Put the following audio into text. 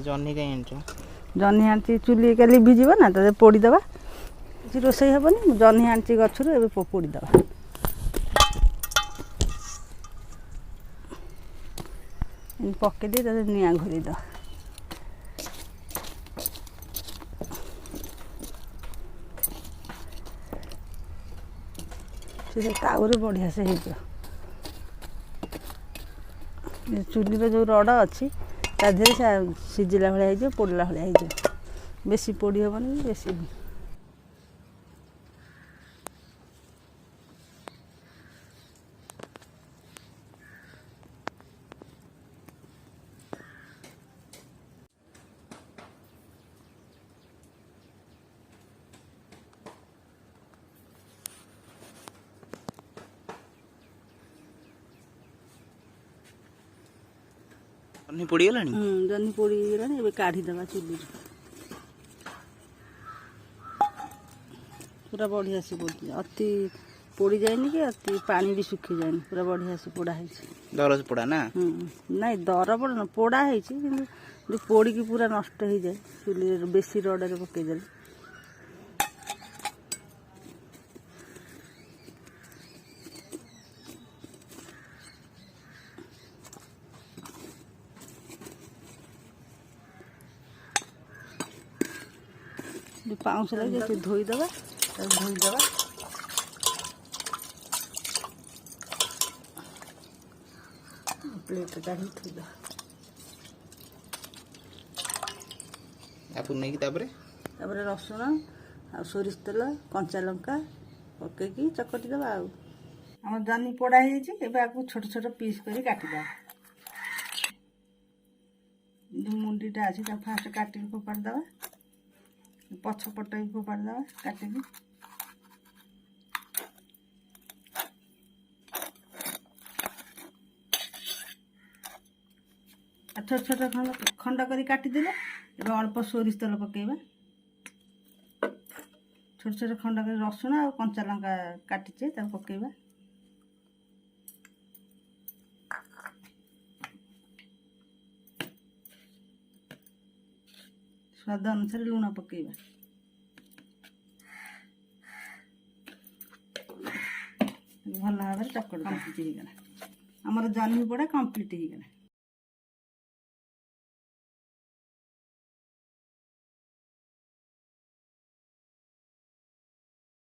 जन्ही कहीं आनछ जन्ही आनी चुली का लिभिज ना तो पोड़ीदे किसी रोषे हेनी जन्ही आनी गचर ए पोड़ीदे पकईदे निआ घोरीद से ताऊरे बढ़िया से हो चुली जो रड अच्छी ताधे सीझला भाया हो पोड़ला भाया हो बेसी पोड़ी हेनी बेसी जन्ही पोड़ी गलानी जन्ही पोड़ी गलानी ए काढ़ीदेवा चुली पूरा बढ़िया से पोड़ी अति पोड़ी जाए कि अति पानी भी सुखी जाए पूरा बढ़िया से पोड़ा है दर से पोड़ा ना नहीं दर पड़ा पोड़ा है जो पोड़ी की पूरा नष्ट हो जाए चुली बेसी रडे पकईदे पाउंस लगे धोईदे धोईदे प्लेट काढ़ी थोड़ा रसुण आ सोरिष तेल कंचा लंका पकईकी चकटी देवा आम जन्ही पोड़ा हो छोट छोट पीस कर काटिदा जो मुंडीटा अच्छी फास्ट काटिक फोपाड़ीदे पछपट भी फोपाड़ीदे काटिकी छोट छोट खंड कर काटिदेले अल्प सोरिष तेल पकेबा छोट छोट खंड कर रसुण आ कंचा लंका काटिचे पकेबा स्वाद अनुसार लुण पकेबा भल भाव चकट कम्प्लीट हो गला आमर जन्ही पोड़ा कम्प्लीट हो गला।